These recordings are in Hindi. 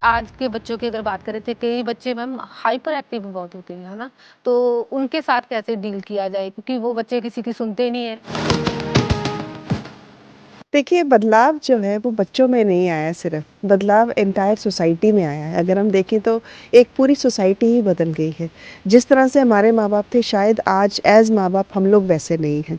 आज के बच्चों की अगर बात करें तो कई बच्चे मैम हाइपर एक्टिव बहुत होते हैं, है ना? तो उनके साथ कैसे डील किया जाए? क्योंकि वो बच्चे किसी की सुनते नहीं हैं। देखिए, बदलाव जो है वो बच्चों में नहीं आया है सिर्फ़, बदलाव एंटायर सोसाइटी में आया है। अगर हम देखें तो एक पूरी सोसाइटी ही बदल गई है। जिस तरह से हमारे माँ-बाप थे शायद आज ऐज़ माँ-बाप हम लोग वैसे नहीं हैं।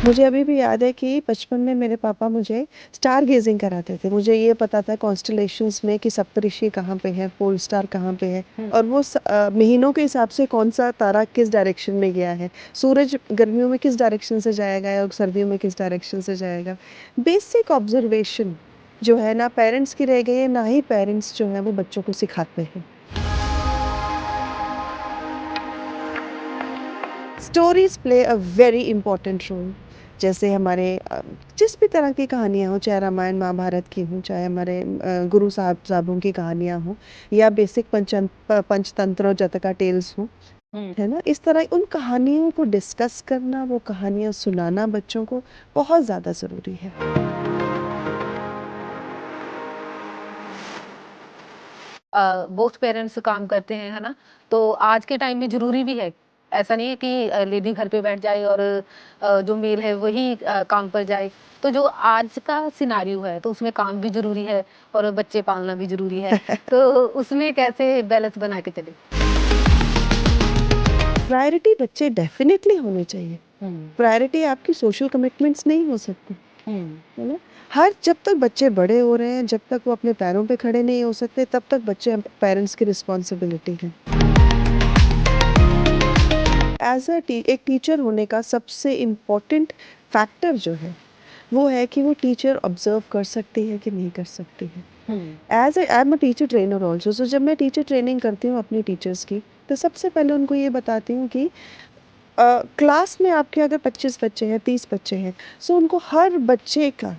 मुझे अभी भी याद है कि बचपन में मेरे पापा मुझे स्टार गेज़िंग कराते थे। मुझे ये पता था कॉन्स्टेलेशंस में कि सप्तऋषि कहाँ पे है, पोल स्टार कहाँ पे है और वो महीनों के हिसाब से कौन-सा तारा किस डायरेक्शन में गया है। सूरज गर्मियों में किस डायरेक्शन से जाएगा और सर्दियों में किस डायरेक्शन से जाएगा। बेसिक ऑब्ज़र्वेशन जो है ना पेरेंट्स की रह गई है, ना ही पेरेंट्स जो हैं वो बच्चों को सिखाते हैं। Stories play a very important role. जैसे हमारे जिस भी तरह की कहानियाँ हों, चाहे रामायण महाभारत की हों, चाहे हमारे गुरु साहब साहबों की कहानियाँ हों या बेसिक पंचतंत्र और जतका टेल्स हों, हुँ। है ना? इस तरह उन कहानियों को डिस्कस करना, वो कहानियाँ सुनाना बच्चों को बहुत ज़्यादा ज़रूरी है। बोथ पेरेंट्स काम करते हैं, है ना? तो आज के टाइम में ज़रूरी भी है। ऐसा नहीं है कि लेडी घर पे बैठ जाए और जो मेल है वही काम पर जाए। तो जो आज का सिनेरियो है तो उसमें काम भी ज़रूरी है और बच्चे पालना भी ज़रूरी है। तो उसमें कैसे बैलेंस बना के चलें? प्रायोरिटी बच्चे डेफ़िनिटली होने चाहिए। हुँ, प्रायोरिटी आपकी सोशल कमिटमेंट्स नहीं हो सकती। हुँ। है ना? हर जब तक बच्चे बड़े हो रहे हैं, जब तक वो अपने पैरों पे खड़े नहीं हो सकते, तब तक बच्चे पेरेंट्स की रिस्पॉन्सिबिलिटी है। एज़ अ टी एक टीचर होने का सबसे इम्पोर्टेंट फैक्टर जो है, वो है कि वो टीचर ऑब्ज़र्व कर सकती है कि नहीं कर सकती है। Hmm, as I am a teacher trainer also, so जब मैं टीचर ट्रेनिंग करती हूँ अपनी टीचर्स की, तो सबसे पहले उनको ये बताती हूँ कि क्लास में आपके अगर 25 बच्चे हैं, 30 बच्चे हैं, सो उनको हर बच्चे का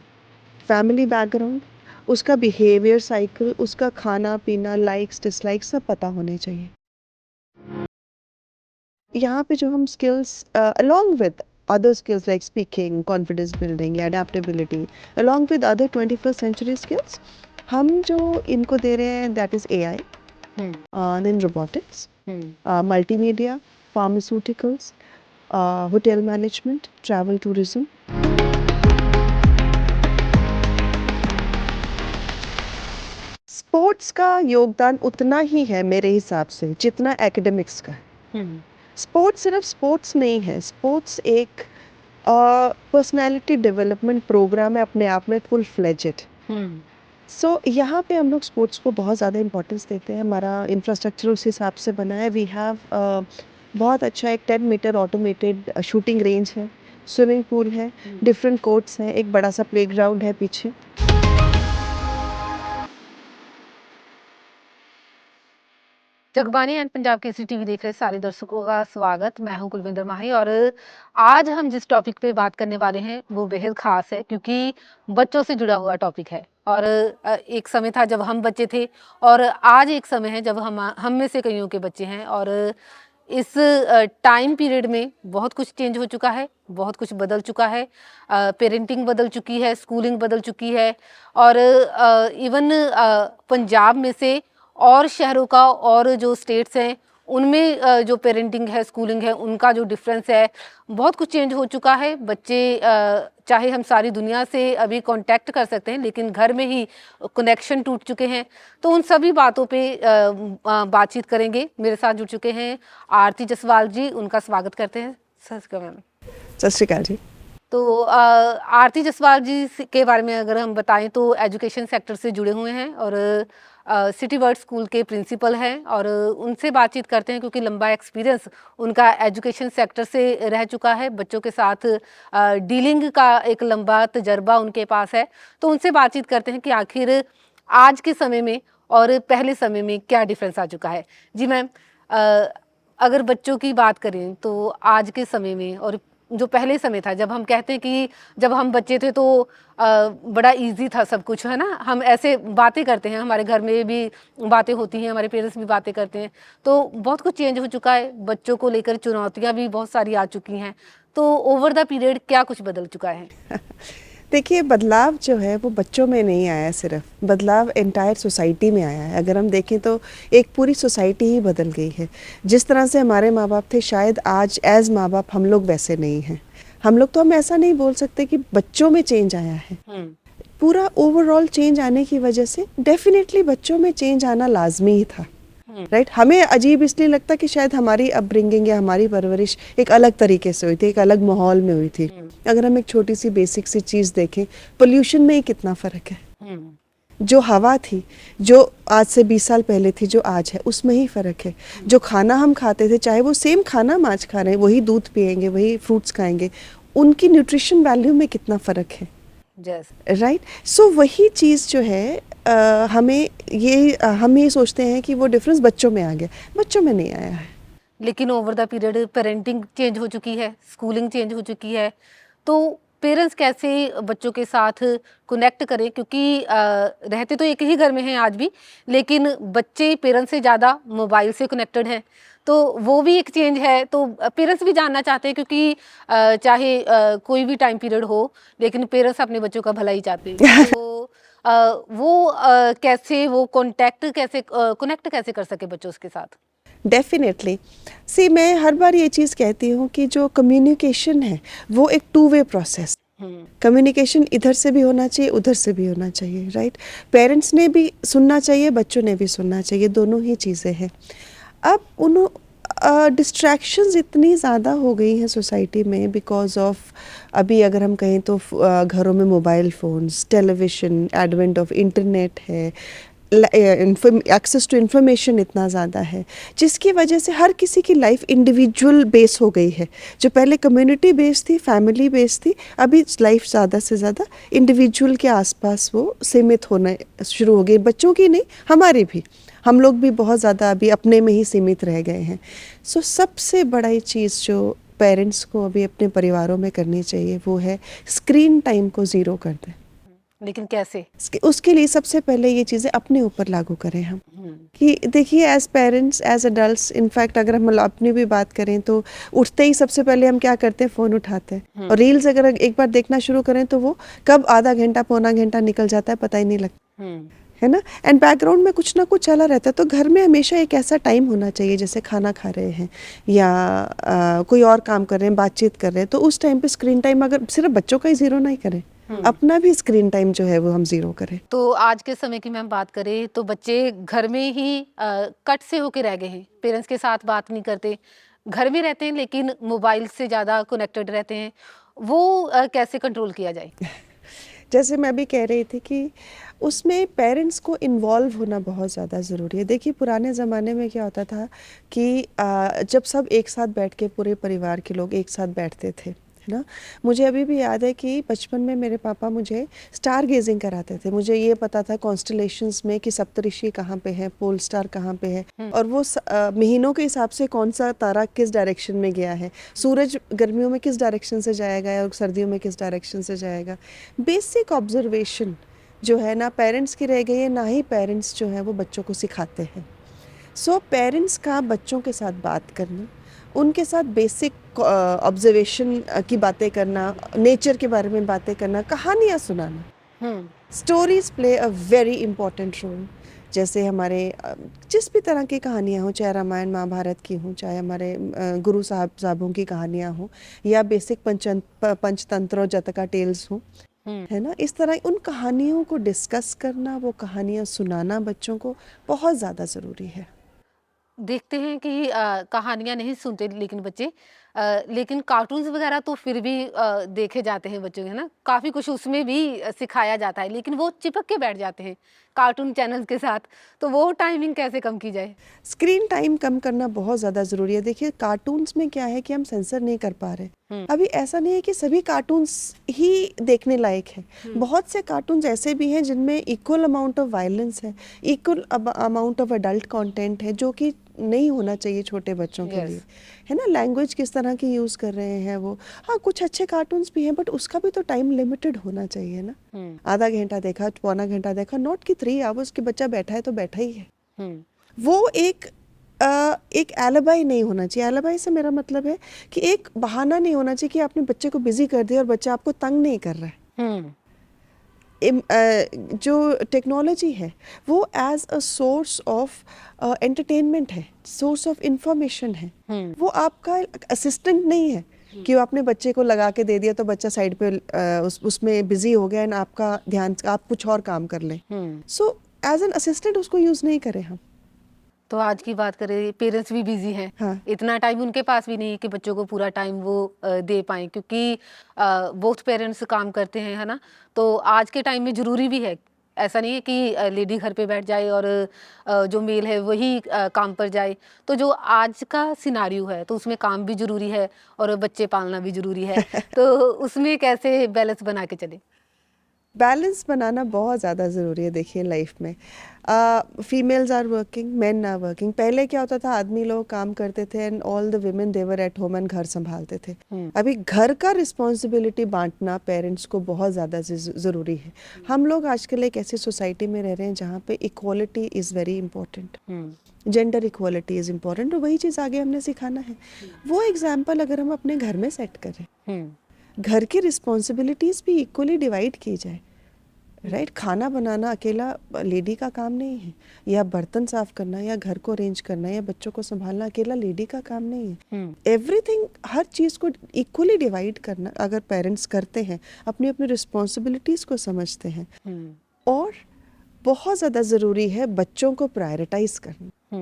फैमिली बैकग्राउंड, उसका बिहेवियर साइकिल, उसका खाना-पीना, लाइक्स, डिसलाइक्स सब पता होने चाहिए। यहाँ पे जो हम skills along with other skills like speaking, confidence building या adaptability, along with other 21st century skills, हम जो इनको दे रहे हैं that is AI, hmm, then robotics, hmm. Multimedia, pharmaceuticals, hotel management, travel tourism. Sports का योगदान उतना ही है मेरे हिसाब से जितना एकेडमिक्स का है। हुँ, स्पोर्ट्स सिर्फ स्पोर्ट्स नहीं है, स्पोर्ट्स एक पर्सनैलिटी डेवलपमेंट प्रोग्राम है अपने आप में फुल फ्लेजेड। हुँ। सो यहाँ पे हम लोग स्पोर्ट्स को बहुत ज़्यादा इम्पोर्टेंस देते हैं, हमारा इंफ्रास्ट्रक्चर उस हिसाब से बना है। वी हैव बहुत अच्छा एक 10 मीटर ऑटोमेटेड शूटिंग रेंज है, स्विमिंग पूल है, हुँ। डिफरेंट कोर्ट्स हैं, एक बड़ा सा प्लेग्राउंड है पीछे। जगबानी एंड पंजाब केसरी टीवी देख रहे सारे दर्शकों का स्वागत। मैं हूं कुलविंदर माही और आज हम जिस टॉपिक पे बात करने वाले हैं वो बेहद खास है क्योंकि बच्चों से जुड़ा हुआ टॉपिक है। और एक समय था जब हम बच्चे थे और आज एक समय है जब हम में से कईयों के बच्चे हैं और इस टाइम पीरियड में बहुत कुछ चेंज हो चुका है, बहुत कुछ बदल चुका है। पेरेंटिंग बदल चुकी है, स्कूलिंग बदल चुकी है और इवन पंजाब में से और शहरों का और जो स्टेट्स हैं उनमें जो पेरेंटिंग है, स्कूलिंग है, उनका जो डिफरेंस है, बहुत कुछ चेंज हो चुका है। बच्चे चाहे हम सारी दुनिया से अभी कांटेक्ट कर सकते हैं लेकिन घर में ही कनेक्शन टूट चुके हैं। तो उन सभी बातों पे बातचीत करेंगे। मेरे साथ जुड़ चुके हैं आरती जसवाल जी, उनका स्वागत करते हैं। सत श्री अकाल मैम। सत श्री अकाल जी। तो आरती जसवाल जी के बारे में अगर हम बताएं तो एजुकेशन सेक्टर से जुड़े हुए हैं और सिटी वर्ल्ड स्कूल के प्रिंसिपल हैं और उनसे बातचीत करते हैं क्योंकि लंबा एक्सपीरियंस उनका एजुकेशन सेक्टर से रह चुका है। बच्चों के साथ डीलिंग का एक लंबा तजर्बा उनके पास है। तो उनसे बातचीत करते हैं कि आखिर आज के समय में और पहले समय में क्या डिफरेंस आ चुका है। जी मैम, अगर बच्चों की बात करें तो आज के समय में और जो पहले समय था, जब हम कहते हैं कि जब हम बच्चे थे तो बड़ा इजी था सब कुछ, है ना? हम ऐसे बातें करते हैं, हमारे घर में भी बातें होती हैं, हमारे पेरेंट्स भी बातें करते हैं। तो बहुत कुछ चेंज हो चुका है, बच्चों को लेकर चुनौतियाँ भी बहुत सारी आ चुकी हैं। तो ओवर द पीरियड क्या कुछ बदल चुका है? देखिए, बदलाव जो है वो बच्चों में नहीं आया, सिर्फ बदलाव एंटायर सोसाइटी में आया है। अगर हम देखें तो एक पूरी सोसाइटी ही बदल गई है। जिस तरह से हमारे माँ बाप थे, शायद आज एज माँ बाप हम लोग वैसे नहीं हैं। हम ऐसा नहीं बोल सकते कि बच्चों में चेंज आया है। पूरा ओवरऑल चेंज आने की वजह से डेफिनेटली बच्चों में चेंज आना लाजमी ही था, राइट। हमें अजीब इसलिए लगता कि शायद हमारी अपब्रिंगिंग या हमारी परवरिश एक अलग तरीके से हुई थी, एक अलग माहौल में हुई थी। अगर हम एक छोटी सी बेसिक सी चीज़ देखें, पोल्यूशन में ही कितना फ़र्क है। जो हवा थी, जो आज से 20 साल पहले थी, जो आज है, उसमें ही फ़र्क है। जो खाना हम खाते थे, चाहे वो सेम खाना हम आज खा रहे हैं, वही दूध पिएंगे, वही फ्रूट्स खाएंगे, उनकी न्यूट्रिशन वैल्यू में कितना फ़र्क है, राइट। सो वही चीज़ जो है हम ये सोचते हैं कि वो डिफरेंस बच्चों में आ गया, बच्चों में नहीं आया है। लेकिन over the period parenting change हो चुकी है, स्कूलिंग चेंज हो चुकी है, तो पेरेंट्स कैसे बच्चों के साथ कनेक्ट करें? क्योंकि रहते तो एक ही घर में हैं आज भी, लेकिन बच्चे पेरेंट्स से ज़्यादा मोबाइल से कनेक्टेड हैं, तो वो भी एक चेंज है। तो पेरेंट्स भी जानना चाहते हैं, क्योंकि चाहे कोई भी टाइम पीरियड हो, लेकिन पेरेंट्स अपने बच्चों का भला ही चाहते हैं। तो कैसे वो कनेक्ट कैसे कर सके बच्चों के साथ? डेफिनेटली। सी, मैं हर बार ये चीज़ कहती हूँ कि जो कम्युनिकेशन है वो एक टू वे प्रोसेस। कम्युनिकेशन इधर से भी होना चाहिए, उधर से भी होना चाहिए, राइट। पेरेंट्स ने भी सुनना चाहिए, बच्चों ने भी सुनना चाहिए, दोनों ही चीज़ें हैं। अब उन डिस्ट्रैक्शंस इतनी ज़्यादा हो गई हैं सोसाइटी में बिकॉज ऑफ, अभी अगर हम कहें तो घरों में mobile phones, television, advent of internet है, एक्सेस टू इन्फॉर्मेशन इतना ज़्यादा है, जिसकी वजह से हर किसी की लाइफ इंडिविजुअल बेस हो गई है। जो पहले कम्युनिटी बेस थी, फैमिली बेस थी, अभी लाइफ ज़्यादा से ज़्यादा इंडिविजुअल के आसपास वो सीमित होना शुरू हो गई। बच्चों की नहीं, हमारी भी, हम लोग भी बहुत ज़्यादा अभी अपने में ही सीमित रह गए हैं। सो सबसे बड़ा चीज़ जो पेरेंट्स को अभी अपने परिवारों में करनी चाहिए वो है स्क्रीन टाइम को ज़ीरो कर दें। लेकिन कैसे? उसके लिए सबसे पहले ये चीज़ें अपने ऊपर लागू करें हम, कि देखिए as parents, as adults, in fact अगर हम अपनी भी बात करें तो उठते ही सबसे पहले हम क्या करते हैं, फ़ोन उठाते हैं। और रील्स अगर एक बार देखना शुरू करें तो वो कब आधा घंटा पौना घंटा निकल जाता है पता ही नहीं लगता, है ना। एंड बैकग्राउंड में कुछ ना कुछ चला रहता है। तो घर में हमेशा एक ऐसा टाइम होना चाहिए, जैसे खाना खा रहे हैं या कोई और काम कर रहे हैं, बातचीत कर रहे हैं, तो उस टाइम पे स्क्रीन टाइम अगर सिर्फ बच्चों का ही ज़ीरो नहीं करें, अपना भी स्क्रीन टाइम जो है वो हम ज़ीरो करें। तो आज के समय की मैम बात करें तो बच्चे घर में ही कट से होके रह गए हैं, पेरेंट्स के साथ बात नहीं करते, घर में रहते हैं लेकिन मोबाइल से ज़्यादा कनेक्टेड रहते हैं। वो कैसे कंट्रोल किया जाए? जैसे मैं भी कह रही थी कि उसमें पेरेंट्स को इन्वॉल्व होना बहुत ज़्यादा ज़रूरी है। देखिए, पुराने ज़माने में क्या होता था कि जब सब एक साथ बैठ के, पूरे परिवार के लोग एक साथ बैठते थे, है ना। मुझे अभी भी याद है कि बचपन में मेरे पापा मुझे स्टार गेजिंग कराते थे। मुझे ये पता था कॉन्स्टलेशंस में कि सप्तऋषि कहाँ पे है, पोल स्टार कहाँ पे है, और वो महीनों के हिसाब से कौन सा तारा किस डायरेक्शन में गया है, सूरज गर्मियों में किस डायरेक्शन से जाएगा और सर्दियों में किस डायरेक्शन से जाएगा। बेसिक ऑब्जर्वेशन जो है ना पेरेंट्स की रह गई है, ना ही पेरेंट्स जो है वो बच्चों को सिखाते हैं। सो पेरेंट्स का बच्चों के साथ बात करना, उनके साथ बेसिक ऑब्जर्वेशन की बातें करना, नेचर के बारे में बातें करना, कहानियाँ सुनाना। Stories play a very important role. जैसे हमारे जिस भी तरह की कहानियाँ हों, चाहे रामायण महाभारत की हों, चाहे हमारे गुरु साहबों की कहानियाँ हों, या बेसिक पंचतंत्र और जतका टेल्स हों, है ना, इस तरह उन कहानियों को डिस्कस करना, वो कहानियाँ सुनाना बच्चों को बहुत ज़्यादा ज़रूरी है। देखते हैं कि कहानियाँ नहीं सुनते लेकिन बच्चे, लेकिन कार्टून्स वगैरह तो फिर भी देखे जाते हैं बच्चों के, है ना, काफ़ी कुछ उसमें भी सिखाया जाता है, लेकिन वो चिपक के बैठ जाते हैं कार्टून चैनल के साथ। तो वो टाइमिंग कैसे कम की जाए? स्क्रीन टाइम कम करना बहुत ज़्यादा ज़रूरी है। देखिए, कार्टून्स में क्या है कि हम सेंसर नहीं कर पा रहे। अभी ऐसा नहीं है कि सभी कार्टून्स ही देखने लायक है। बहुत से कार्टून्स ऐसे भी हैं जिनमें इक्वल अमाउंट ऑफ वायलेंस है, equal amount of adult content है, जो कि नहीं होना चाहिए छोटे बच्चों के लिए, है ना। लैंग्वेज किस तरह की यूज़ कर रहे हैं वो, हाँ कुछ अच्छे कार्टून्स भी हैं, बट उसका भी तो टाइम लिमिटेड होना चाहिए ना। आधा घंटा देखा, पौना घंटा देखा, नॉट कि 3 आवर्स के बच्चा बैठा है तो बैठा ही है। वो एक एलिबाई नहीं होना चाहिए। एलिबाई से मेरा मतलब है कि एक बहाना नहीं होना चाहिए कि आपने बच्चे को बिजी कर दिया और बच्चा आपको तंग नहीं कर रहा है। हम्म। जो टेक्नोलॉजी है वो as a source of entertainment है, सोर्स ऑफ इंफॉर्मेशन है। वो आपका असिस्टेंट नहीं है कि वो अपने बच्चे को लगा के दे दिया तो बच्चा साइड पे उसमें बिजी हो गया एंड आपका ध्यान, आप कुछ और काम कर लें। सो एज एन असिस्टेंट उसको यूज नहीं करें हम। तो आज की बात करें, पेरेंट्स भी बिजी हैं। हाँ, इतना टाइम उनके पास भी नहीं है कि बच्चों को पूरा टाइम वो दे पाएं, क्योंकि बोथ पेरेंट्स काम करते हैं, है ना। तो आज के टाइम में ज़रूरी भी है, ऐसा नहीं है कि लेडी घर पे बैठ जाए और जो मेल है वही काम पर जाए। तो जो आज का सिनारियो है तो उसमें काम भी ज़रूरी है और बच्चे पालना भी ज़रूरी है। तो उसमें कैसे बैलेंस बना के चले? बैलेंस बनाना बहुत ज़्यादा ज़रूरी है। देखिए लाइफ में females are working, men are working. पहले क्या होता था, आदमी लोग काम करते थे and all the women they were at home एंड घर संभालते थे। अभी घर का रिस्पॉन्सिबिलिटी बांटना पेरेंट्स को बहुत ज़्यादा ज़रूरी है। हम लोग आजकल एक ऐसी सोसाइटी में रह रहे हैं जहाँ पे equality is very important, gender equality is important, और वही चीज़ आगे हमने सिखाना है। वो एग्जाम्पल अगर हम अपने घर में सेट करें, घर की रिस्पॉन्सिबिलिटीज़ भी इक्वली डिवाइड की जाए, राइट। खाना बनाना अकेला लेडी का काम नहीं है, या बर्तन साफ करना या घर को अरेंज करना या बच्चों को संभालना अकेला लेडी का काम नहीं है। एवरीथिंग, हर चीज़ को इक्वली डिवाइड करना अगर पेरेंट्स करते हैं, अपनी अपनी रिस्पॉन्सिबिलिटीज़ को समझते हैं, और बहुत ज़्यादा ज़रूरी है बच्चों को प्रायोरिटाइज करना।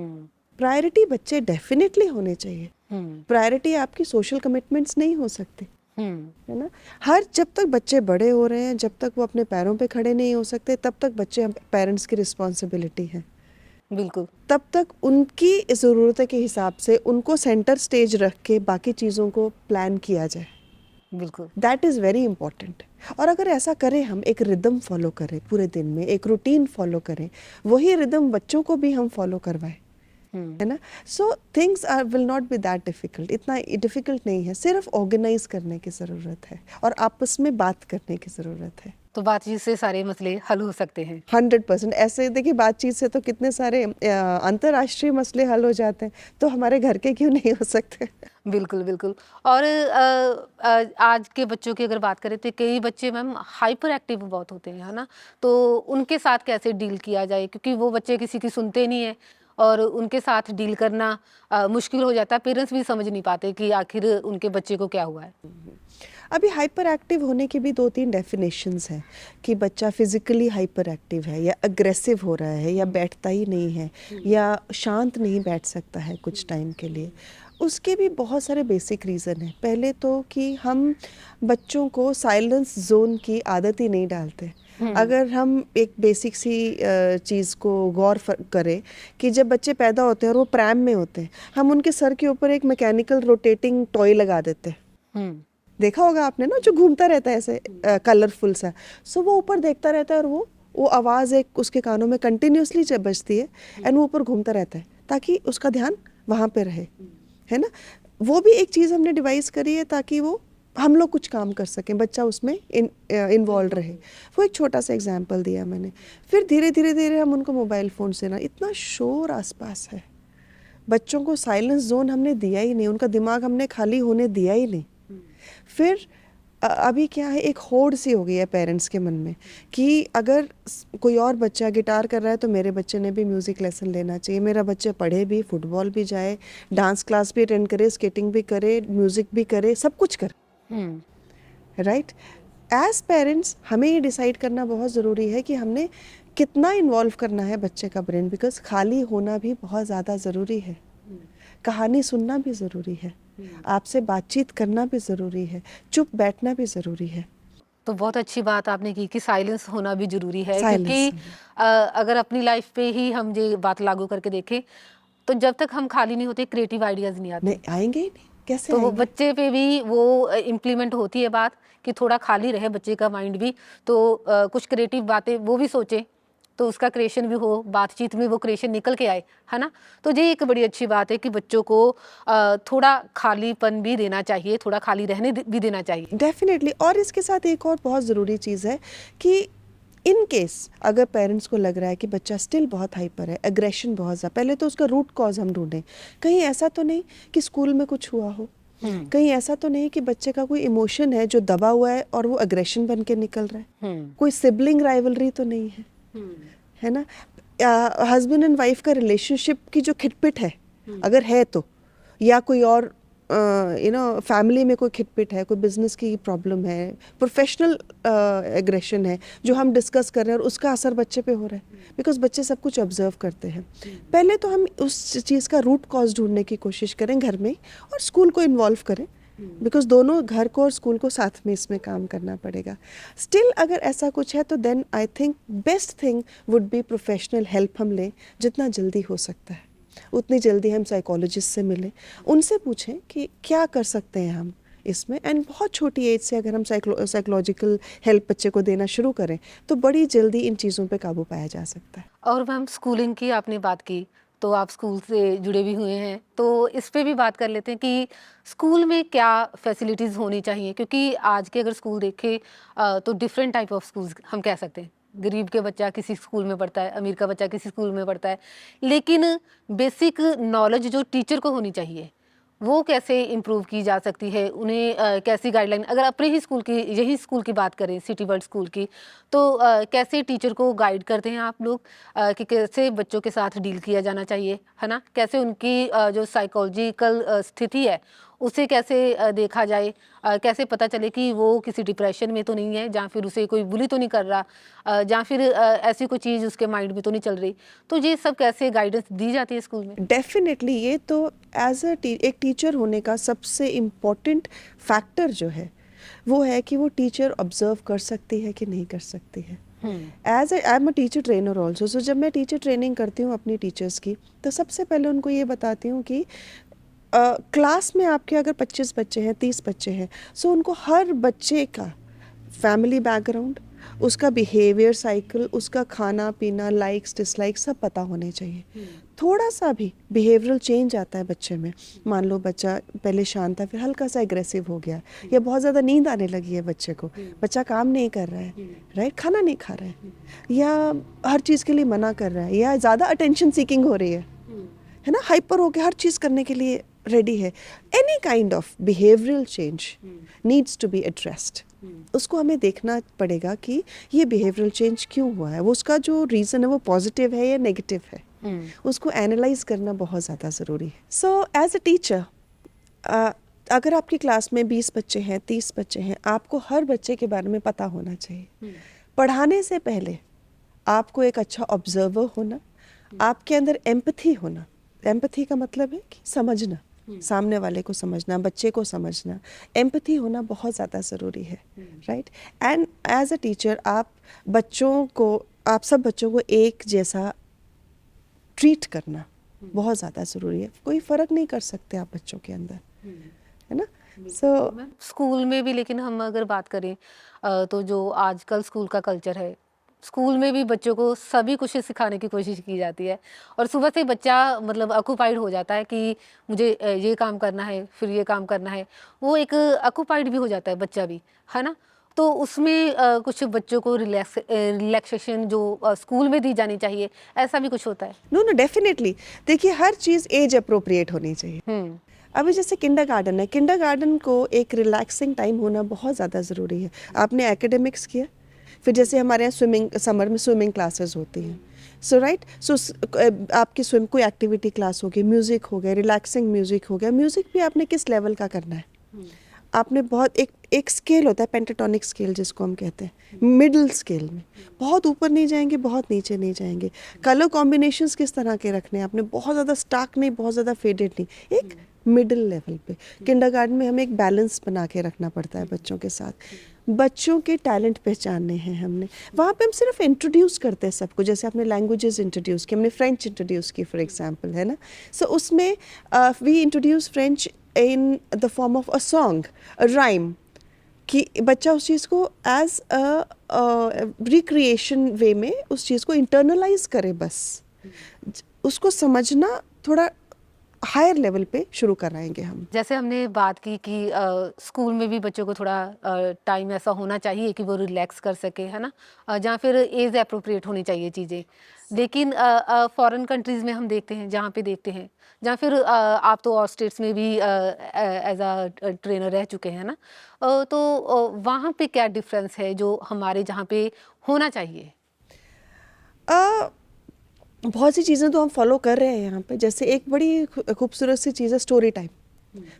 प्रायोरिटी बच्चे डेफिनेटली होने चाहिए। प्रायोरिटी आपकी सोशल कमिटमेंट्स नहीं हो सकते, है ना। जब तक बच्चे बड़े हो रहे हैं, जब तक वो अपने पैरों पे खड़े नहीं हो सकते, तब तक बच्चे पेरेंट्स की रिस्पॉन्सिबिलिटी है। बिल्कुल। तब तक उनकी ज़रूरत के हिसाब से उनको सेंटर स्टेज रख के बाकी चीज़ों को प्लान किया जाए। बिल्कुल। That is very important. और अगर ऐसा करें, हम एक रिदम फॉलो करें, पूरे दिन में एक रूटीन फॉलो करें, वही रिदम बच्चों को भी हम फॉलो करवाएं, है ना। So things will not be that difficult. इतना डिफिकल्ट नहीं है, सिर्फ ऑर्गेनाइज करने की ज़रूरत है और आपस में बात करने की ज़रूरत है। तो बातचीत से सारे मसले हल हो सकते हैं। 100%। ऐसे देखिए, बातचीत से तो कितने सारे अंतर्राष्ट्रीय मसले हल हो जाते हैं, तो हमारे घर के क्यों नहीं हो सकते। बिल्कुल, बिल्कुल। और आज के बच्चों की अगर बात करें तो कई बच्चे मैम हाइपर एक्टिव बहुत होते हैं, है ना? तो उनके साथ कैसे डील किया जाए? क्योंकि वो बच्चे किसी की सुनते नहीं हैं और उनके साथ डील करना मुश्किल हो जाता है। पेरेंट्स भी समझ नहीं पाते कि आखिर उनके बच्चे को क्या हुआ है। अभी हाइपर एक्टिव होने की भी 2-3 डेफिनेशंस हैं, कि बच्चा फिजिकली हाइपर एक्टिव है या अग्रेसिव हो रहा है या बैठता ही नहीं है या शांत नहीं बैठ सकता है कुछ टाइम के लिए। उसके भी बहुत सारे बेसिक रीज़न हैं। पहले तो कि हम बच्चों को साइलेंस जोन की आदत ही नहीं डालते। अगर हम एक बेसिक सी चीज़ को गौर करें कि जब बच्चे पैदा होते हैं और वो प्रैम में होते हैं, हम उनके सर के ऊपर एक मैकेनिकल रोटेटिंग टॉय लगा देते हैं। देखा होगा आपने ना, जो घूमता रहता है ऐसे कलरफुल सा। सो वो ऊपर देखता रहता है और वो आवाज़ एक उसके कानों में कंटिन्यूसली जब बजती है एंड वो ऊपर घूमता रहता है ताकि उसका ध्यान वहाँ पे रहे, है ना। वो भी एक चीज़ हमने डिवाइस करी है ताकि वो हम लोग कुछ काम कर सकें, बच्चा उसमें इन्वॉल्व रहे। वो एक छोटा सा एग्जाम्पल दिया मैंने। फिर धीरे धीरे धीरे हम उनको मोबाइल फ़ोन से ना, इतना शोर आसपास है, बच्चों को साइलेंस जोन हमने दिया ही नहीं, उनका दिमाग हमने खाली होने दिया ही नहीं। फिर अभी क्या है, एक होड़ सी हो गई है पेरेंट्स के मन में कि अगर कोई और बच्चा गिटार कर रहा है तो मेरे बच्चे ने भी म्यूज़िक लेसन लेना चाहिए, मेरा बच्चा पढ़े भी, फुटबॉल भी जाए, डांस क्लास भी अटेंड करे, स्केटिंग भी करे, म्यूज़िक भी करे, सब कुछ करे, राइट। एज पेरेंट्स हमें ये डिसाइड करना बहुत ज़रूरी है कि हमने कितना इन्वॉल्व करना है बच्चे का ब्रेन, बिकॉज खाली होना भी बहुत ज़्यादा ज़रूरी है, कहानी सुनना भी ज़रूरी है, आपसे बातचीत करना भी ज़रूरी है, चुप बैठना भी ज़रूरी है। तो बहुत अच्छी बात आपने की कि साइलेंस होना भी ज़रूरी है, साइलेंस क्योंकि अगर अपनी लाइफ पे ही हम ये बात लागू करके देखें तो जब तक हम खाली नहीं होते क्रिएटिव आइडियाज़ नहीं आते। नहीं आएंगे ही नहीं, कैसे तो वो आएंगे? बच्चे पे भी वो इम्प्लीमेंट होती है बात कि थोड़ा खाली रहे बच्चे का माइंड भी, तो कुछ क्रिएटिव बातें वो भी सोचे, तो उसका क्रिएशन भी हो, बातचीत में वो क्रिएशन निकल के आए, है ना। तो ये एक बड़ी अच्छी बात है कि बच्चों को थोड़ा खालीपन भी देना चाहिए, थोड़ा खाली रहने भी देना चाहिए। डेफिनेटली। और इसके साथ एक और बहुत ज़रूरी चीज़ है कि इन केस अगर पेरेंट्स को लग रहा है कि बच्चा स्टिल बहुत हाइपर है, एग्रेशन बहुत ज़्यादा, पहले तो उसका रूट कॉज हम ढूंढें। कहीं ऐसा तो नहीं कि स्कूल में कुछ हुआ हो, कहीं ऐसा तो नहीं कि बच्चे का कोई इमोशन है जो दबा हुआ है और वो अग्रेशन बन के निकल रहा है, कोई सिबलिंग राइवलरी तो नहीं है ना, हस्बैंड एंड वाइफ का रिलेशनशिप की जो खिटपिट है अगर है तो, या कोई और फैमिली में कोई खिटपिट है, कोई बिजनेस की प्रॉब्लम है, प्रोफेशनल एग्रेशन है जो हम डिस्कस कर रहे हैं और उसका असर बच्चे पे हो रहा है, बिकॉज बच्चे सब कुछ ऑब्जर्व करते हैं। पहले तो हम उस चीज़ का रूट कॉज ढूंढने की कोशिश करें घर में ही, और स्कूल को इन्वॉल्व करें, बिकॉज दोनों घर को और स्कूल को साथ में इसमें काम करना पड़ेगा। स्टिल अगर ऐसा कुछ है तो then I think best thing would be professional help हम लें, जितना जल्दी हो सकता है उतनी जल्दी हम साइकोलॉजिस्ट से मिलें, उनसे पूछें कि क्या कर सकते हैं हम इसमें। एंड बहुत छोटी एज से अगर हम साइकोलॉजिकल हेल्प बच्चे को देना शुरू करें तो बड़ी जल्दी इन चीज़ों पे काबू पाया जा सकता है। और मैम स्कूलिंग की आपने बात की, तो आप स्कूल से जुड़े भी हुए हैं, तो इस पे भी बात कर लेते हैं कि स्कूल में क्या फैसिलिटीज़ होनी चाहिए, क्योंकि आज के अगर स्कूल देखें तो डिफरेंट टाइप ऑफ स्कूल्स हम कह सकते हैं। गरीब के बच्चा किसी स्कूल में पढ़ता है, अमीर का बच्चा किसी स्कूल में पढ़ता है, लेकिन बेसिक नॉलेज जो टीचर को होनी चाहिए वो कैसे इम्प्रूव की जा सकती है, उन्हें कैसी गाइडलाइन, अगर अपने ही स्कूल की, यही स्कूल की बात करें सिटी वर्ल्ड स्कूल की, तो कैसे टीचर को गाइड करते हैं आप लोग कि कैसे बच्चों के साथ डील किया जाना चाहिए, है ना, कैसे उनकी जो साइकोलॉजिकल स्थिति है उसे कैसे देखा जाए, कैसे पता चले कि वो किसी डिप्रेशन में तो नहीं है, या फिर उसे कोई बुली तो नहीं कर रहा, या फिर ऐसी कोई चीज़ उसके माइंड में तो नहीं चल रही, तो ये सब कैसे गाइडेंस दी जाती है स्कूल में? डेफिनेटली ये तो एज एक टीचर होने का सबसे इम्पोर्टेंट फैक्टर जो है वो है कि वो टीचर ऑब्जर्व कर सकती है कि नहीं कर सकती है। As I am a teacher trainer also, so जब मैं टीचर ट्रेनिंग करती हूँ अपनी टीचर्स की, तो सबसे पहले उनको ये बताती हूँ कि क्लास में आपके अगर 25 बच्चे हैं, 30 बच्चे हैं, सो उनको हर बच्चे का फैमिली बैकग्राउंड, उसका बिहेवियर साइकिल, उसका खाना पीना, लाइक्स डिसलाइक्स सब पता होने चाहिए। थोड़ा सा भी बिहेवियरल चेंज आता है बच्चे में, मान लो बच्चा पहले शांत था फिर हल्का सा एग्रेसिव हो गया, या बहुत ज़्यादा नींद आने लगी है बच्चे को, बच्चा काम नहीं कर रहा है, राइट, खाना नहीं खा रहा है, या हर चीज़ के लिए मना कर रहा है, या ज़्यादा अटेंशन सीकिंग हो रही है ना, हाइपर होकर हर चीज़ करने के लिए रेडी है, any kind of behavioural change needs to be addressed. उसको हमें देखना पड़ेगा कि ये बिहेवियरल चेंज क्यों हुआ है, वो उसका जो रीज़न है वो पॉजिटिव है या नेगेटिव है, उसको एनालाइज करना बहुत ज़्यादा ज़रूरी है। सो एज अ टीचर, अगर आपकी क्लास में 20 बच्चे हैं, 30 बच्चे हैं, आपको हर बच्चे के बारे में पता होना चाहिए। पढ़ाने से पहले आपको एक अच्छा ऑब्जर्वर होना, आपके अंदर एम्पथी होना, एम्पथी का मतलब है कि समझना, सामने वाले को समझना, बच्चे को समझना, एम्पथी होना बहुत ज़्यादा ज़रूरी है, right. And as a teacher आप सब बच्चों को एक जैसा ट्रीट करना बहुत ज़्यादा ज़रूरी है। कोई फ़र्क नहीं कर सकते आप बच्चों के अंदर, है ना। सो स्कूल में भी, लेकिन हम अगर बात करें तो जो आजकल स्कूल का कल्चर है, स्कूल में भी बच्चों को सभी कुछ सिखाने की कोशिश की जाती है, और सुबह से बच्चा मतलब ऑक्यूपाइड हो जाता है कि मुझे ये काम करना है, फिर ये काम करना है, वो एक ऑक्यूपाइड भी हो जाता है बच्चा भी, है ना। तो उसमें कुछ बच्चों को रिलैक्सेशन जो स्कूल में दी जानी चाहिए, ऐसा भी कुछ होता है? नो डेफिनेटली, देखिए हर चीज़ एज अप्रोप्रिएट होनी चाहिए। अभी जैसे किंडरगार्टन है, किंडरगार्टन को एक रिलैक्सिंग टाइम होना बहुत ज़्यादा ज़रूरी है। आपने एकेडमिक्स किया, फिर जैसे हमारे यहाँ स्विमिंग, समर में स्विमिंग क्लासेस होती हैं, सो राइट, सो आपकी स्विम कोई एक्टिविटी क्लास होगी, म्यूज़िक हो गया, रिलैक्सिंग म्यूज़िक हो गया, म्यूज़िक भी आपने किस लेवल का करना है, आपने बहुत एक स्केल होता है पेंटाटोनिक स्केल जिसको हम कहते हैं, मिडिल स्केल में बहुत ऊपर नहीं जाएंगे, बहुत नीचे नहीं जाएंगे, कलर कॉम्बिनेशंस किस तरह के रखने हैं आपने, बहुत ज़्यादा स्टार्क नहीं, बहुत ज़्यादा फेडेड नहीं, एक मिडिल लेवल पे। किंडरगार्टन में हमें एक बैलेंस बना के रखना पड़ता है बच्चों के साथ, बच्चों के टैलेंट पहचानने हैं हमने, वहाँ पे हम सिर्फ इंट्रोड्यूस करते हैं सबको, जैसे आपने लैंग्वेजेस इंट्रोड्यूस की, हमने फ्रेंच इंट्रोड्यूस की फॉर एग्जांपल, है ना। सो उसमें we introduce French in the form of a song, a rhyme, कि बच्चा उस चीज़ को एज अ रिक्रिएशन वे में उस चीज़ को इंटरनलाइज करे, बस उसको समझना थोड़ा हायर लेवल पे शुरू कराएंगे हम। जैसे हमने बात की कि स्कूल में भी बच्चों को थोड़ा टाइम ऐसा होना चाहिए कि वो रिलैक्स कर सके, है ना, या फिर एज अप्रोप्रिएट होनी चाहिए चीज़ें। लेकिन फॉरेन कंट्रीज में हम देखते हैं, जहाँ पे देखते हैं, जहाँ फिर आप तो और स्टेट्स में भी एज अ ट्रेनर रह चुके हैं ना, तो वहाँ पे क्या डिफरेंस है जो हमारे जहाँ पे होना चाहिए? अ, बहुत सी चीज़ें तो हम फॉलो कर रहे हैं यहाँ पे। जैसे एक बड़ी खूबसूरत सी चीज़ है स्टोरी टाइम।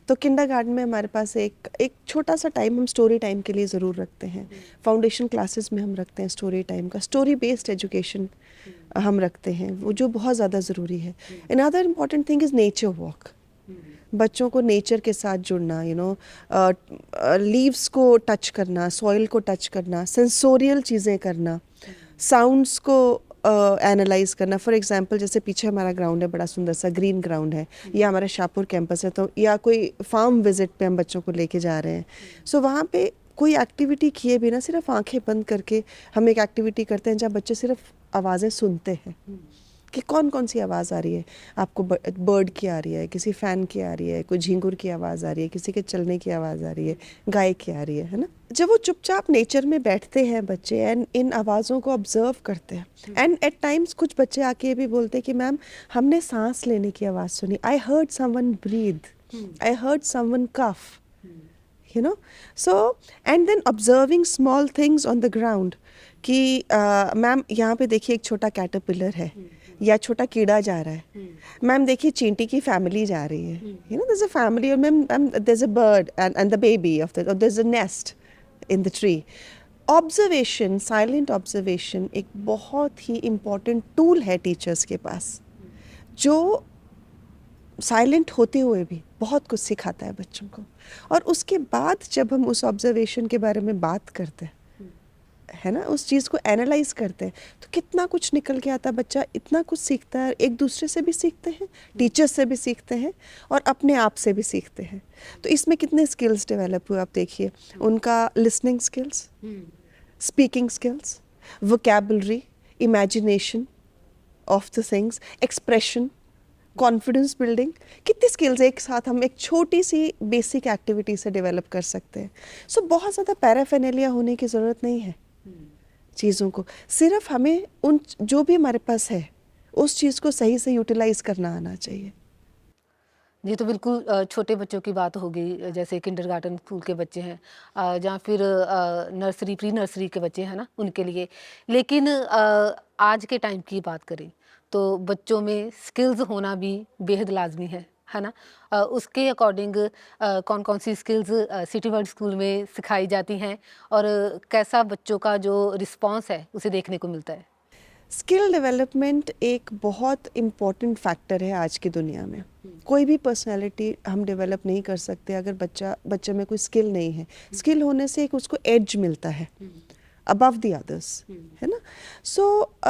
तो किंडरगार्टन में हमारे पास एक एक छोटा सा टाइम हम स्टोरी टाइम के लिए ज़रूर रखते हैं। फाउंडेशन क्लासेस में हम रखते हैं स्टोरी टाइम का। स्टोरी बेस्ड एजुकेशन हम रखते हैं, वो जो बहुत ज़्यादा ज़रूरी है। Another important thing is nature walk. बच्चों को नेचर के साथ जुड़ना, लीव्स को टच करना, सॉइल को टच करना, सेंसोरियल चीज़ें करना, साउंड्स को एनालाइज करना। फॉर एग्जांपल जैसे पीछे हमारा ग्राउंड है, बड़ा सुंदर सा ग्रीन ग्राउंड है, या हमारा शाहपुर कैंपस है, तो या कोई फार्म विजिट पे हम बच्चों को लेके जा रहे हैं, सो वहाँ पे कोई एक्टिविटी किए बिना सिर्फ आंखें बंद करके हम एक एक्टिविटी करते हैं जहाँ बच्चे सिर्फ आवाज़ें सुनते हैं कि कौन कौन सी आवाज़ आ रही है। आपको बर्ड की आ रही है, किसी फ़ैन की आ रही है, कोई झींगुर की आवाज़ आ रही है, किसी के चलने की आवाज़ आ रही है, गाय की आ रही है ना। जब वो चुपचाप नेचर में बैठते हैं बच्चे एंड इन आवाज़ों को ऑब्जर्व करते हैं, एंड एट टाइम्स कुछ बच्चे आके ये भी बोलते हैं कि मैम हमने सांस लेने की आवाज़ सुनी, I heard someone breathe, I heard someone cough, so and then observing small things on the ground कि मैम यहाँ पे देखिए एक छोटा कैटरपिलर है, या छोटा कीड़ा जा रहा है, मैम देखिए चींटी की फैमिली जा रही है, there's a family, और ma'am there's a bird and the baby of the, or there's a nest in the tree. Observation, silent observation एक बहुत ही इम्पॉर्टेंट टूल है टीचर्स के पास, जो साइलेंट होते हुए भी बहुत कुछ सिखाता है बच्चों को। और उसके बाद जब हम उस ऑब्जर्वेशन के बारे में बात करते हैं, है ना, उस चीज़ को एनालाइज करते हैं, तो कितना कुछ निकल के आता है। बच्चा इतना कुछ सीखता है, एक दूसरे से भी सीखते हैं, टीचर्स से भी सीखते हैं, और अपने आप से भी सीखते हैं। तो इसमें कितने स्किल्स डेवलप हुए आप देखिए, उनका listening skills, speaking skills, vocabulary, imagination of the things, expression, confidence building, कितनी स्किल्स एक साथ हम एक छोटी सी बेसिक एक्टिविटी से डेवलप कर सकते हैं। सो बहुत ज़्यादा पैराफेनेलिया होने की ज़रूरत नहीं है चीज़ों को, सिर्फ हमें उन जो भी हमारे पास है उस चीज़ को सही से यूटिलाइज करना आना चाहिए। ये तो बिल्कुल छोटे बच्चों की बात हो गई, जैसे किंडरगार्टन स्कूल के बच्चे हैं, जहाँ फिर नर्सरी, प्री नर्सरी के बच्चे हैं ना, उनके लिए। लेकिन आज के टाइम की बात करें तो बच्चों में स्किल्स होना भी बेहद लाजमी है ना। उसके अकॉर्डिंग कौन कौन सी स्किल्स सिटी वर्ल्ड स्कूल में सिखाई जाती हैं, और कैसा बच्चों का जो रिस्पांस है उसे देखने को मिलता है? स्किल डेवलपमेंट एक बहुत इम्पॉर्टेंट फैक्टर है आज की दुनिया में। कोई भी पर्सनालिटी हम डेवलप नहीं कर सकते अगर बच्चे में कोई स्किल नहीं है। स्किल होने से एक उसको एज मिलता है अबव द अदर्स, है ना। सो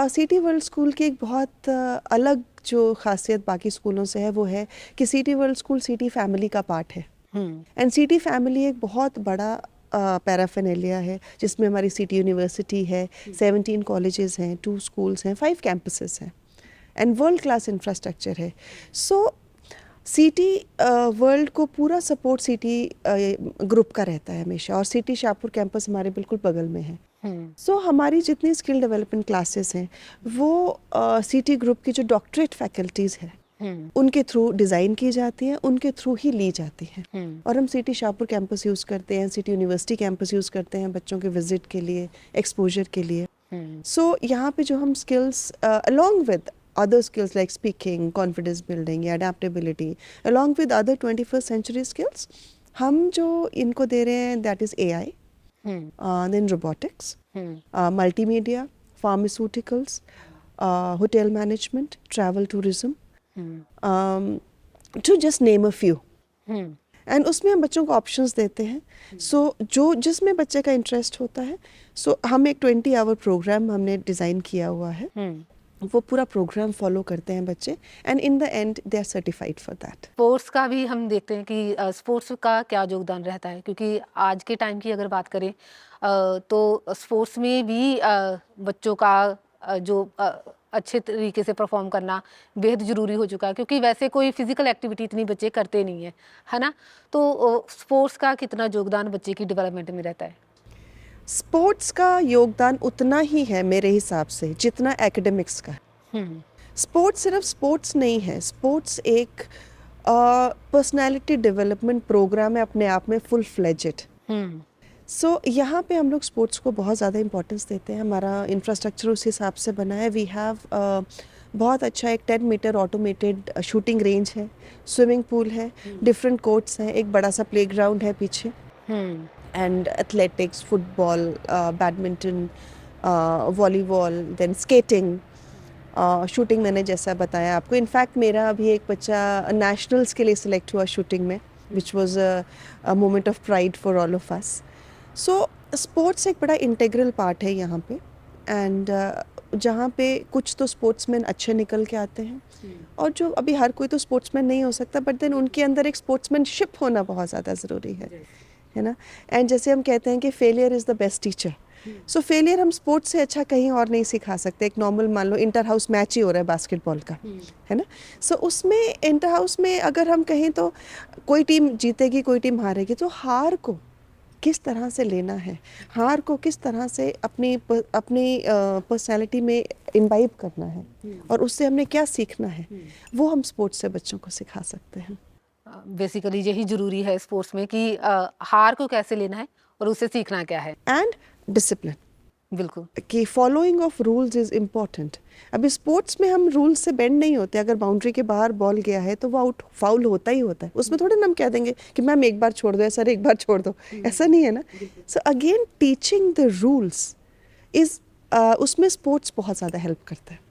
सिटी वर्ल्ड स्कूल की एक बहुत अलग जो खासियत बाकी स्कूलों से है वो है कि city world school city family का पार्ट है। एंड सिटी फैमिली एक बहुत बड़ा पैराफेनेलिया है, जिसमें हमारी सिटी यूनिवर्सिटी है, 17 कॉलेजेस हैं, 2 स्कूल्स हैं, 5 कैंपसेस हैं, एंड वर्ल्ड क्लास इंफ्रास्ट्रक्चर है। सो सिटी वर्ल्ड को पूरा सपोर्ट सिटी ग्रुप का रहता है हमेशा, और सिटी शाहपुर कैंपस हमारे बिल्कुल बगल में है। सो हमारी जितनी स्किल डेवलपमेंट क्लासेस हैं वो सिटी ग्रुप की जो डॉक्टरेट फैकल्टीज़ हैं उनके थ्रू डिज़ाइन की जाती हैं, उनके थ्रू ही ली जाती हैं। और हम सिटी शाहपुर कैंपस यूज़ करते हैं, सिटी यूनिवर्सिटी कैंपस यूज़ करते हैं बच्चों के विजिट के लिए, एक्सपोजर के लिए। सो यहाँ पे जो हम skills along with other skills like speaking, confidence building या adaptability, along with other 21st century skills, हम जो इनको दे रहे हैं that is AI, then robotics, multimedia, pharmaceuticals, hotel management, travel tourism, to just name a few. And उसमें हम बच्चों को ऑप्शंस देते हैं। सो जो जिसमें बच्चे का इंटरेस्ट होता है, सो हम एक 20 आवर प्रोग्राम हमने डिज़ाइन किया हुआ है, वो पूरा प्रोग्राम फॉलो करते हैं बच्चे, and in the end they are certified for that. Sports का भी हम देखते हैं कि स्पोर्ट्स का क्या योगदान रहता है, क्योंकि आज के टाइम की अगर बात करें तो स्पोर्ट्स में भी बच्चों का जो अच्छे तरीके से परफॉर्म करना बेहद ज़रूरी हो चुका है, क्योंकि वैसे कोई फिजिकल एक्टिविटी इतनी बच्चे करते नहीं है ना। तो स्पोर्ट्स का कितना योगदान बच्चे की डेवलपमेंट में रहता है? स्पोर्ट्स का योगदान उतना ही है मेरे हिसाब से जितना एकेडमिक्स का। हम्म। स्पोर्ट्स सिर्फ स्पोर्ट्स नहीं है, स्पोर्ट्स एक पर्सनालिटी डेवलपमेंट प्रोग्राम है अपने आप में, फुल फ्लेजेड। हम्म। सो यहाँ पे हम लोग स्पोर्ट्स को बहुत ज़्यादा इंपॉर्टेंस देते हैं, हमारा इंफ्रास्ट्रक्चर उस हिसाब से बना है। वी हैव बहुत अच्छा एक 10 मीटर ऑटोमेटेड शूटिंग रेंज है, स्विमिंग पूल है, डिफरेंट कोर्ट्स हैं, एक बड़ा सा प्लेग्राउंड है पीछे, hmm. And athletics, football, badminton, volleyball, then skating, shooting मैंने जैसा बताया आपको। इनफैक्ट मेरा अभी एक बच्चा नेशनल्स के लिए सिलेक्ट हुआ शूटिंग में, which was a moment of pride for all of us. So sports एक बड़ा इंटेग्रल पार्ट है यहाँ पे, एंड जहाँ पे कुछ तो स्पोर्ट्समैन अच्छे निकल के आते हैं, और जो अभी हर कोई तो स्पोर्ट्समैन नहीं हो सकता, बट देन उनके अंदर एक स्पोर्ट्समैनशिप होना बहुत ज़्यादा ज़रूरी है ना। एंड जैसे हम कहते हैं कि failure is the best teacher, so failure हम स्पोर्ट्स से अच्छा कहीं और नहीं सिखा सकते। एक नॉर्मल मान लो इंटर हाउस मैच ही हो रहा है बास्केटबॉल का, है ना, सो उसमें इंटर हाउस में अगर हम कहें तो कोई टीम जीतेगी कोई टीम हारेगी, तो हार को किस तरह से लेना है, हार को किस तरह से अपनी पर्सनालिटी में इम्बाइब करना है, और उससे हमने क्या सीखना है, वो हम स्पोर्ट्स से बच्चों को सिखा सकते हैं। बेसिकली यही जरूरी है स्पोर्ट्स में कि हार को कैसे लेना है और उससे सीखना क्या है। एंड डिसिप्लिन, बिल्कुल। कि following of rules is important. अभी स्पोर्ट्स में हम रूल्स से बेंड नहीं होते, अगर बाउंड्री के बाहर बॉल गया है तो वो आउट फाउल होता ही होता है, उसमें थोड़े ना हम कह देंगे कि मैम एक बार छोड़ दो या सर एक बार छोड़ दो, ऐसा नहीं है ना। So again teaching the rules is, उसमें स्पोर्ट्स बहुत ज़्यादा हेल्प करता है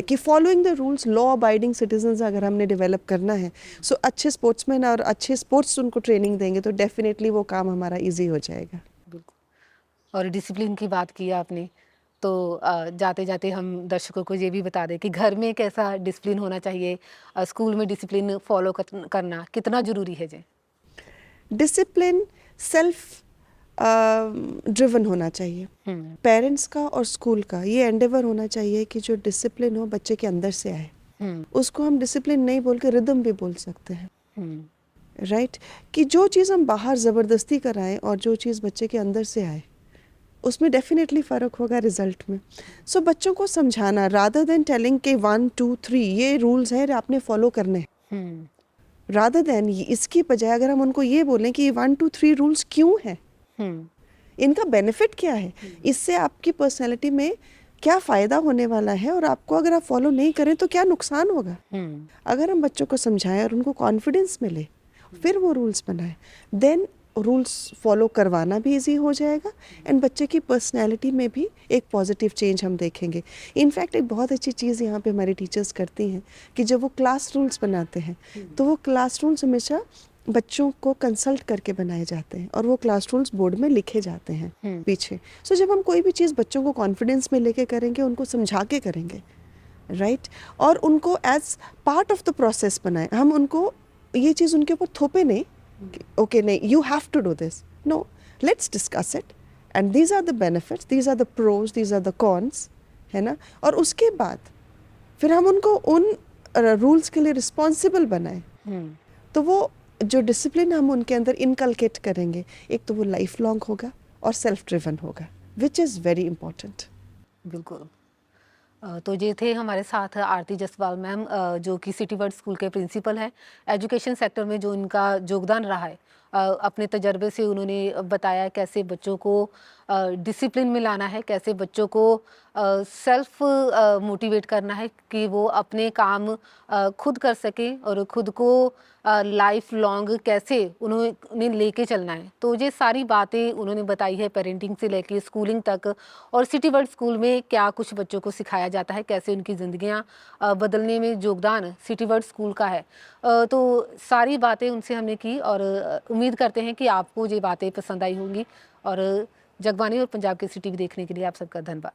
कि following the rules, law abiding citizens अगर हमने डेवलप करना है, सो अच्छे स्पोर्ट्समैन और अच्छे स्पोर्ट्स उनको ट्रेनिंग देंगे तो डेफिनेटली वो काम हमारा ईजी हो जाएगा। बिल्कुल। और डिसिप्लिन की बात की आपने, तो जाते जाते हम दर्शकों को ये भी बता दें कि घर में कैसा डिसिप्लिन होना चाहिए, स्कूल में डिसिप्लिन फॉलो करना कितना जरूरी है जी। डिसिप्लिन सेल्फ ड्रिवन होना चाहिए, पेरेंट्स का और स्कूल का ये एंडेवर होना चाहिए कि जो डिसिप्लिन हो बच्चे के अंदर से आए। उसको हम डिसिप्लिन नहीं बोल के रिदम भी बोल सकते हैं, राइट, कि जो चीज़ हम बाहर ज़बरदस्ती कराएं और जो चीज़ बच्चे के अंदर से आए उसमें डेफिनेटली फ़र्क होगा रिजल्ट में। सो बच्चों को समझाना, रादर देन टेलिंग के 1 2 3 ये रूल्स हैं आपने फॉलो करने, रादर देन इसकी बजाय अगर हम उनको ये बोलें कि ये 1 2 3 रूल्स क्यों हैं, इनका बेनिफिट क्या है, इससे आपकी पर्सनैलिटी में क्या फ़ायदा होने वाला है, और आपको अगर आप फॉलो नहीं करें तो क्या नुकसान होगा। अगर हम बच्चों को समझाएं और उनको कॉन्फिडेंस मिले, फिर वो रूल्स बनाएं, देन रूल्स फॉलो करवाना भी इजी हो जाएगा, एंड बच्चे की पर्सनैलिटी में भी एक पॉजिटिव चेंज हम देखेंगे। इनफैक्ट एक बहुत अच्छी चीज़ यहाँ पे हमारी टीचर्स करती हैं कि जब वो क्लास रूल्स बनाते हैं तो वो क्लास रूल्स हमेशा बच्चों को कंसल्ट करके बनाए जाते हैं, और वो क्लास रूल्स बोर्ड में लिखे जाते हैं पीछे। सो जब हम कोई भी चीज़ बच्चों को कॉन्फिडेंस में लेके करेंगे, उनको समझा के करेंगे, राइट, और उनको as part of the process बनाएं, हम उनको ये चीज़ उनके ऊपर थोपे नहीं, ओके नहीं you have to do this, no, let's discuss it and these are the benefits, these are the pros, these are the cons, है ना, और उसके बाद फिर हम उनको उन रूल्स के लिए रिस्पॉन्सिबल बनाएं। तो वो जो डिसिप्लिन हम उनके अंदर इनकलकेट करेंगे, एक तो वो लाइफ लॉन्ग होगा और सेल्फ ड्रिवन होगा, विच इज़ वेरी इंपॉर्टेंट। बिल्कुल। तो ये थे हमारे साथ आरती जसवाल मैम, जो कि सिटी वर्ल्ड स्कूल के प्रिंसिपल हैं। एजुकेशन सेक्टर में जो इनका योगदान रहा है, अपने तजर्बे से उन्होंने बताया कैसे बच्चों को डिसिप्लिन में लाना है, कैसे बच्चों को सेल्फ मोटिवेट करना है कि वो अपने काम खुद कर सकें और खुद को लाइफ लॉन्ग कैसे उन्होंने लेके चलना है। तो ये सारी बातें उन्होंने बताई है, पेरेंटिंग से लेके स्कूलिंग तक, और सिटी वर्ल्ड स्कूल में क्या कुछ बच्चों को सिखाया जाता है, कैसे उनकी ज़िंदगियां बदलने में योगदान सिटी वर्ल्ड स्कूल का है। तो सारी बातें उनसे हमने की, और उम्मीद करते हैं कि आपको ये बातें पसंद आई होंगी। और जगबानी और पंजाब केसरी टीवी देखने के लिए आप सबका धन्यवाद।